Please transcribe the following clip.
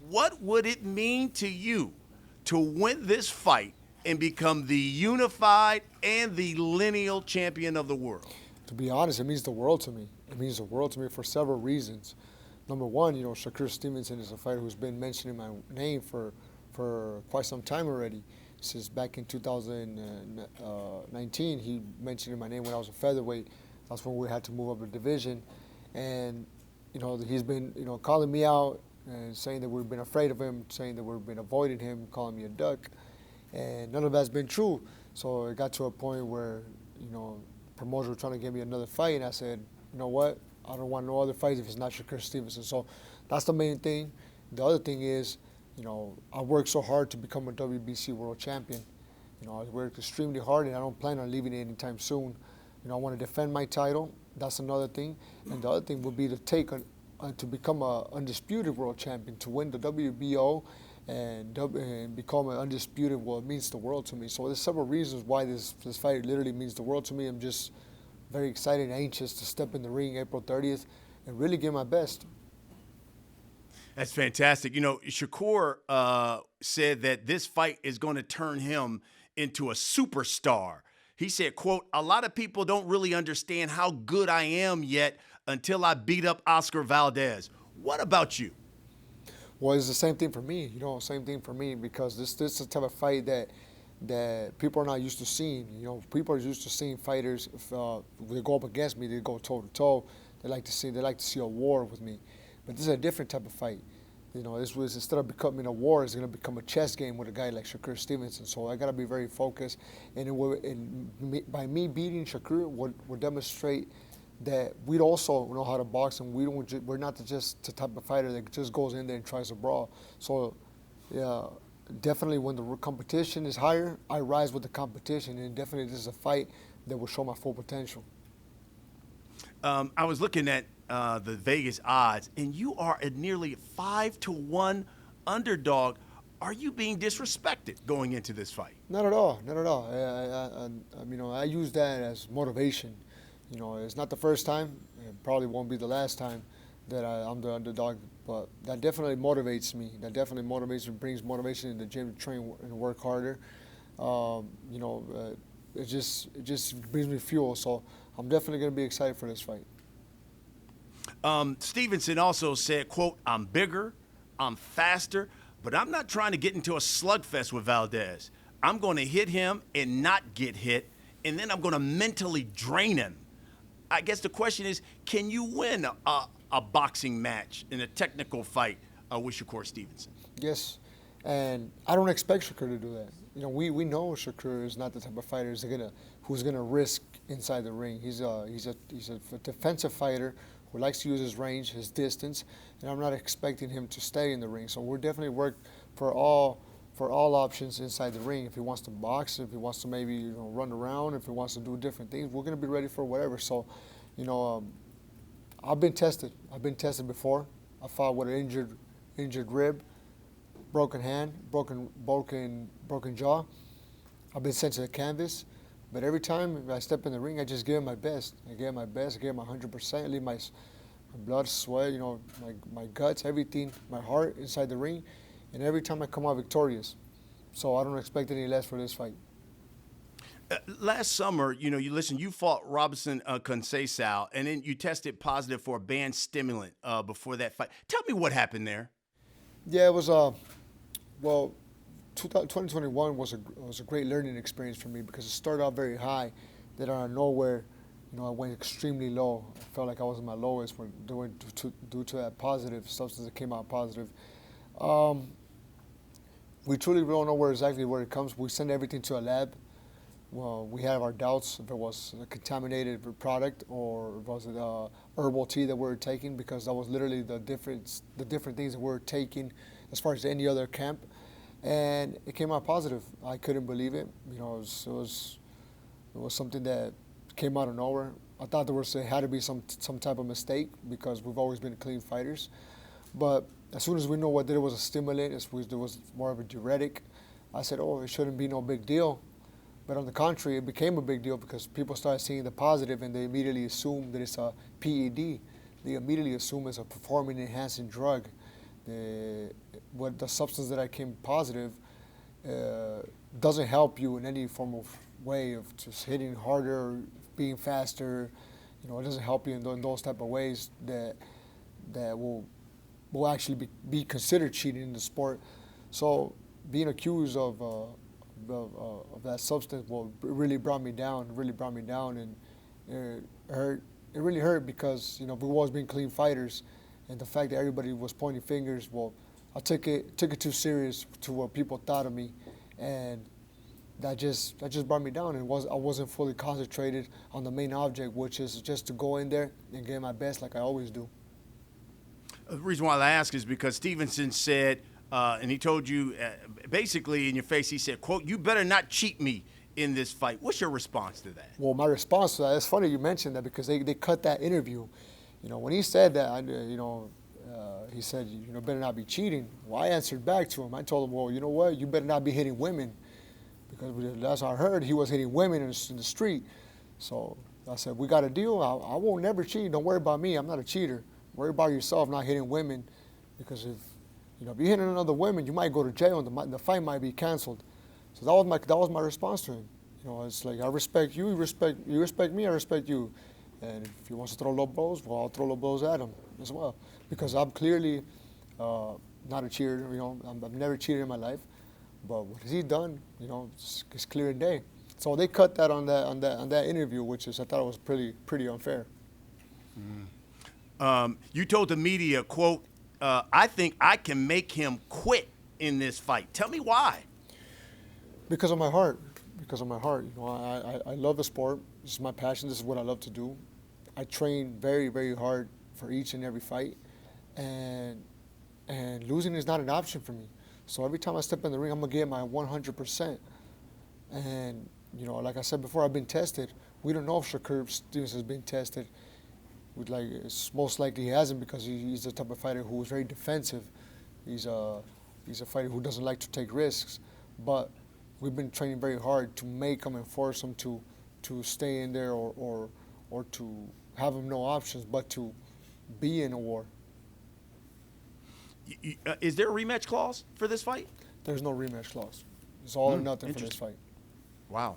what would it mean to you to win this fight and become the unified and the lineal champion of the world? To be honest, it means the world to me. It means the world to me for several reasons. Number one, Shakur Stevenson is a fighter who's been mentioning my name for quite some time already. Since back in 2019, he mentioned my name when I was a featherweight. That's when we had to move up a division. And, he's been, calling me out and saying that we've been afraid of him, saying that we've been avoiding him, calling me a duck. And none of that's been true. So it got to a point where, promoters were trying to give me another fight, and I said, you know what? I don't want no other fights if it's not Shakur Stevenson. So that's the main thing. The other thing is, I worked so hard to become a WBC world champion. I worked extremely hard, and I don't plan on leaving it anytime soon. I want to defend my title. That's another thing. And the other thing would be to to become an undisputed world champion, to win the WBO and become an undisputed. Well, it means the world to me. So there's several reasons why this fight literally means the world to me. I'm just very excited and anxious to step in the ring April 30th and really give my best. That's fantastic. Shakur said that this fight is going to turn him into a superstar. He said, quote, "A lot of people don't really understand how good I am yet until I beat up Oscar Valdez." What about you? Well, it's the same thing for me. Same thing for me, because this is the type of fight that people are not used to seeing. People are used to seeing fighters. If they go up against me, they go toe to toe. They like to see a war with me. But this is a different type of fight. This was, instead of becoming a war, it's going to become a chess game with a guy like Shakur Stevenson. So I got to be very focused. And by me beating Shakur, will demonstrate that we also know how to box, and we're not just the type of fighter that just goes in there and tries to brawl. So, yeah, definitely when the competition is higher, I rise with the competition, and definitely this is a fight that will show my full potential. I was looking at the Vegas odds, and you are a nearly 5-1 underdog. Are you being disrespected going into this fight? Not at all. Not at all. I use that as motivation. It's not the first time. It probably won't be the last time that I'm the underdog. But that definitely motivates me. That definitely motivates me, brings motivation in the gym to train and work harder. It just brings me fuel. So I'm definitely going to be excited for this fight. Stevenson also said, quote, "I'm bigger, I'm faster, but I'm not trying to get into a slugfest with Valdez. I'm going to hit him and not get hit, and then I'm going to mentally drain him." I guess the question is, can you win a boxing match in a technical fight with Shakur Stevenson? Yes, and I don't expect Shakur to do that. We know Shakur is not the type of fighter who's gonna risk inside the ring. He's a defensive fighter who likes to use his range, his distance, and I'm not expecting him to stay in the ring. So we're definitely work for all options inside the ring. If he wants to box, if he wants to maybe run around, if he wants to do different things, we're gonna be ready for whatever. So, I've been tested. I've been tested before. I fought with an injured rib, broken hand, broken jaw. I've been sent to the canvas, but every time I step in the ring, I just give it my best. I give it my best. I give it my 100%. I leave my blood, sweat, my guts, everything, my heart inside the ring, and every time I come out victorious. So I don't expect any less for this fight. Last summer, you fought Robinson Conceição, and then you tested positive for a banned stimulant before that fight. Tell me what happened there. Yeah, it was 2021 was a great learning experience for me, because it started out very high, then out of nowhere, I went extremely low. I felt like I was at my lowest due to that positive substance that came out positive. We truly don't know exactly where it comes. We send everything to a lab. Well, we have our doubts if it was a contaminated product or was it herbal tea that we were taking, because that was literally the different things that we were taking as far as any other camp, and it came out positive. I couldn't believe it. It was something that came out of nowhere. I thought it had to be some type of mistake, because we've always been clean fighters, but as soon as we know what it was a stimulant, it was more of a diuretic, I said, oh, it shouldn't be no big deal. But on the contrary, it became a big deal, because people started seeing the positive and they immediately assume that it's a PED. They immediately assume it's a performance-enhancing drug. what the substance that I came positive doesn't help you in any form of way of just hitting harder, being faster. You know, it doesn't help you in those type of ways that will actually be considered cheating in the sport. So being accused of that substance, well, it really brought me down. And it hurt. It really hurt because, you know, we've always been clean fighters, and the fact that everybody was pointing fingers, well, I took it too serious to what people thought of me, and that just brought me down. And I wasn't fully concentrated on the main object, which is just to go in there and get my best like I always do. The reason why I ask is because Stevenson said, and he told you basically in your face, he said, quote, "You better not cheat me in this fight." What's your response to that? Well, my response to that, it's funny you mentioned that because they cut that interview. You know, when he said that, he said, you know, better not be cheating. Well, I answered back to him. I told him, well, you know what, you better not be hitting women, because that's what I heard. He was hitting women in the street. So I said, we got a deal. I won't never cheat. Don't worry about me. I'm not a cheater. Worry about yourself not hitting women, because if you're hitting another woman, you might go to jail and the fight might be canceled. So that was my response to him. You know, it's like, I respect you, you respect me, I respect you. And if he wants to throw low blows, well, I'll throw low blows at him as well. Because I'm clearly not a cheater. You know, I've never cheated in my life. But what has he done? You know, it's clear as day. So they cut that on that interview, which is, I thought it was pretty unfair. You told the media, quote, "I think I can make him quit in this fight." Tell me why. Because of my heart. Because of my heart. You know, I love the sport. This is my passion. This is what I love to do. I train very, very hard for each and every fight, and losing is not an option for me. So every time I step in the ring, I'm gonna give my 100%. And you know, like I said before, I've been tested. We don't know if Shakur Stevenson has been tested. It's most likely he hasn't, because he's the type of fighter who is very defensive. He's a fighter who doesn't like to take risks. But we've been training very hard to make him and force him to stay in there, or to have him no options but to be in a war. Is there a rematch clause for this fight? There's no rematch clause. It's all or nothing for this fight. Wow.